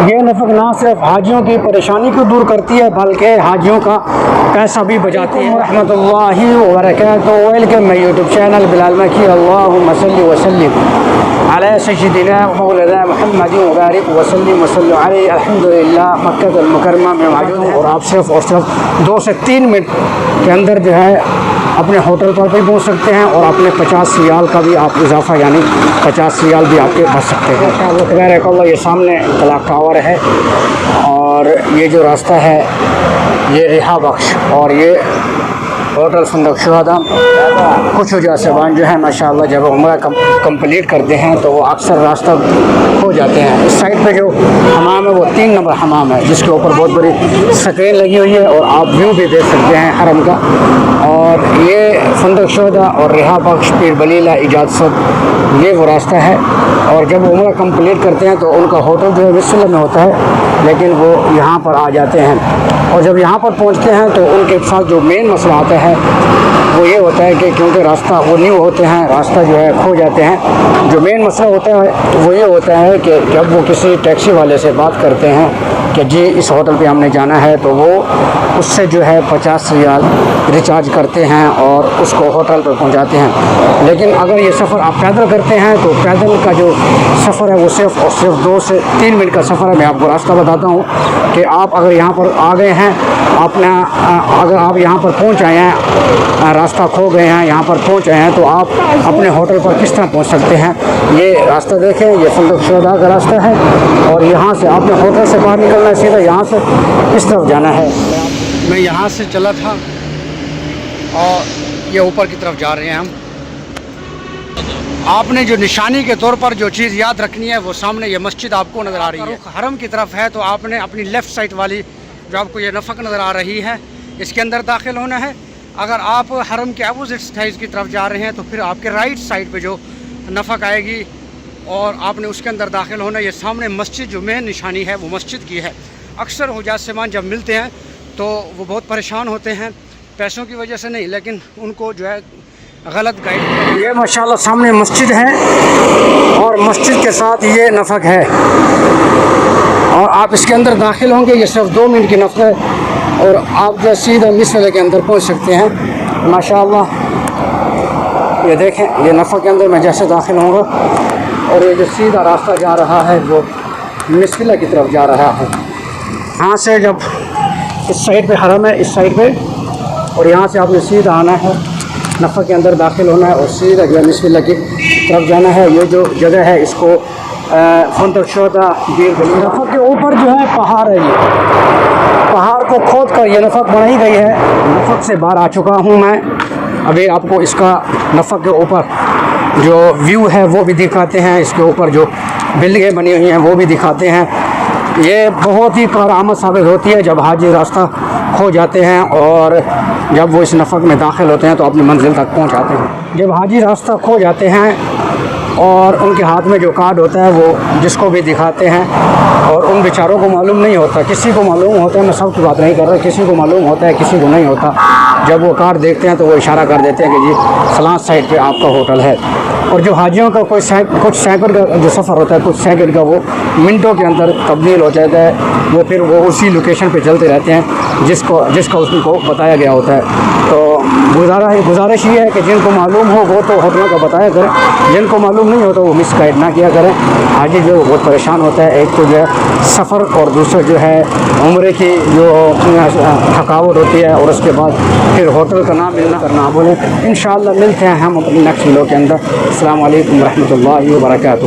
یہ نفق نہ صرف حاجیوں کی پریشانی کو دور کرتی ہے بلکہ حاجیوں کا پیسہ بھی بچاتی ہے۔ رحمۃ اللہ وبرکاتہ، ویلکم مائی یوٹیوب چینل بلال مکی۔ اللہم صلی وسلم علی سیدنا مولانا محمد وبارک وسلم وصلی علیہ۔ الحمدللہ مکہ المکرمہ میں موجود ہیں اور آپ صرف 2 سے 3 منٹ کے اندر جو ہے اپنے ہوٹل پر بھی پہنچ سکتے ہیں اور اپنے 50 ریال کا بھی آپ اضافہ یعنی 50 ریال بھی آپ کے بچ سکتے ہیں۔ تبارک اللہ، یہ سامنے کلاک ٹاور ہے اور یہ جو راستہ ہے یہ رہا بخش اور یہ ہوٹل فندق شہداء۔ کچھ نوجوان جو ہے ماشاءاللہ جب عمرہ کمپلیٹ کرتے ہیں تو وہ اکثر راستہ کھو جاتے ہیں۔ اس سائڈ پہ جو حمام ہے وہ 3 نمبر حمام ہے جس کے اوپر بہت بڑی اسکرین لگی ہوئی ہے اور آپ ویو بھی دیکھ سکتے ہیں حرم کا۔ اور یہ فندق شہداء اور رہا بخش پیر بلیلہ ایجاد صد یہ وہ راستہ ہے۔ اور جب وہ عمرہ کمپلیٹ کرتے ہیں تو ان کا ہوٹل جو ہے وصلہ میں ہوتا ہے لیکن وہ یہاں پر آ جاتے ہیں اور جب یہاں پر پہنچتے ہیں تو ان کے ساتھ جو مین مسئلہ آتا ہے وہ یہ ہوتا ہے کہ کیونکہ راستہ وہ نیو ہوتے ہیں، راستہ جو ہے کھو جاتے ہیں۔ جو مین مسئلہ ہوتا ہے وہ یہ ہوتا ہے کہ جب وہ کسی ٹیکسی والے سے بات کرتے ہیں کہ جی اس ہوٹل پہ ہم نے جانا ہے تو وہ اس سے جو ہے 50 ریال ریچارج کرتے ہیں اور اس کو ہوٹل پر پہنچاتے ہیں۔ لیکن اگر یہ سفر آپ پیدل کرتے ہیں تو پیدل کا جو سفر ہے وہ صرف 2 سے 3 منٹ کا سفر ہے۔ میں آپ کو راستہ بتاتا ہوں کہ آپ اگر یہاں پر آ گئے ہیں اگر آپ یہاں پر پہنچ آئے ہیں، راستہ کھو گئے ہیں، یہاں پر پہنچ آئے ہیں تو آپ اپنے ہوٹل پر کس طرح پہنچ سکتے ہیں۔ یہ راستہ دیکھیں، یہ فندق شہداء کا راستہ ہے اور یہاں سے آپ نے ہوٹل سے باہر نکلنا ہے، سیدھا یہاں سے کس طرف جانا ہے۔ میں یہاں سے چلا تھا اور یہ اوپر کی طرف جا رہے ہیں ہم۔ آپ نے جو نشانی کے طور پر جو چیز یاد رکھنی ہے وہ سامنے یہ مسجد آپ کو نظر آ رہی ہے، حرم کی طرف ہے تو آپ نے اپنی لیفٹ سائڈ والی جو آپ کو یہ نفق نظر آ رہی ہے اس کے اندر داخل ہونا ہے۔ اگر آپ حرم کے اپوزٹ سائڈ کی طرف جا رہے ہیں تو پھر آپ کے رائٹ سائڈ پہ جو نفق آئے گی اور آپ نے اس کے اندر داخل ہونا ہے۔ یہ سامنے مسجد جو مین نشانی ہے وہ مسجد کی ہے۔ اکثر حجاج سامان جب ملتے ہیں تو وہ بہت پریشان ہوتے ہیں، پیسوں کی وجہ سے نہیں لیکن ان کو جو ہے غلط گائیڈ۔ یہ ماشاءاللہ سامنے مسجد ہے اور مسجد کے ساتھ یہ نفق ہے اور آپ اس کے اندر داخل ہوں گے۔ یہ صرف 2 منٹ کی نفق ہے اور آپ جو سیدھا مسئلے کے اندر پہنچ سکتے ہیں ماشاءاللہ۔ یہ دیکھیں، یہ نفق کے اندر میں جیسے داخل ہوں گا اور یہ جو سیدھا راستہ جا رہا ہے وہ مسئلہ کی طرف جا رہا ہے۔ یہاں سے جب اس سائڈ پہ حرم ہے اس سائڈ پہ اور یہاں سے آپ نے سیدھا آنا ہے، نفق کے اندر داخل ہونا ہے اور سیدھا جو ہے مسئلہ کی طرف جانا ہے۔ یہ جو جگہ ہے اس کو فندق شہداء پیر بلیلہ۔ نفق کے اوپر جو ہے پہاڑ ہے، یہ پہاڑ کو کھود کر یہ نفق بنائی گئی ہے۔ نفق سے باہر آ چکا ہوں میں، ابھی آپ کو اس کا نفق کے اوپر جو ویو ہے وہ بھی دکھاتے ہیں، اس کے اوپر جو بلڈنگیں بنی ہوئی ہیں وہ بھی دکھاتے ہیں۔ یہ بہت ہی کارآمد ثابت ہوتی ہے جب حاجی راستہ کھو جاتے ہیں اور جب وہ اس نفق میں داخل ہوتے ہیں تو اپنی منزل تک پہنچ جاتے ہیں۔ جب حاجی راستہ کھو جاتے ہیں اور ان کے ہاتھ میں جو کارڈ ہوتا ہے وہ جس کو بھی دکھاتے ہیں اور ان بیچاروں کو معلوم نہیں ہوتا، کسی کو معلوم ہوتا ہے، میں سب کی بات نہیں کر رہا، کسی کو معلوم ہوتا ہے کسی کو نہیں ہوتا۔ جب وہ کارڈ دیکھتے ہیں تو وہ اشارہ کر دیتے ہیں کہ جی فلاں سائڈ پہ آپ کا ہوٹل ہے۔ اور جو حاجیوں کا کچھ سیکنڈ کا جو سفر ہوتا ہے، کچھ سیکنڈ کا وہ منٹوں کے اندر تبدیل ہو جاتا ہے، وہ پھر وہ اسی لوکیشن پہ چلتے رہتے ہیں جس کا اس کو بتایا گیا ہوتا ہے۔ تو گزارش یہ ہے کہ جن کو معلوم ہو وہ تو ہوٹلوں کا بتایا کریں، جن کو معلوم نہیں ہوتا وہ مس گائیڈ نہ کیا کریں۔ حاجی جو بہت پریشان ہوتا ہے، ایک تو جو ہے سفر اور دوسرا جو ہے عمرے کی جو تھکاوٹ ہوتی ہے اور اس کے بعد پھر ہوٹل کا نام ملنا کرنا بولیں۔ انشاءاللہ ملتے ہیں ہم اپنے نیکسٹ ویڈیو کے اندر۔ السلام علیکم ورحمۃ اللہ وبرکاتہ۔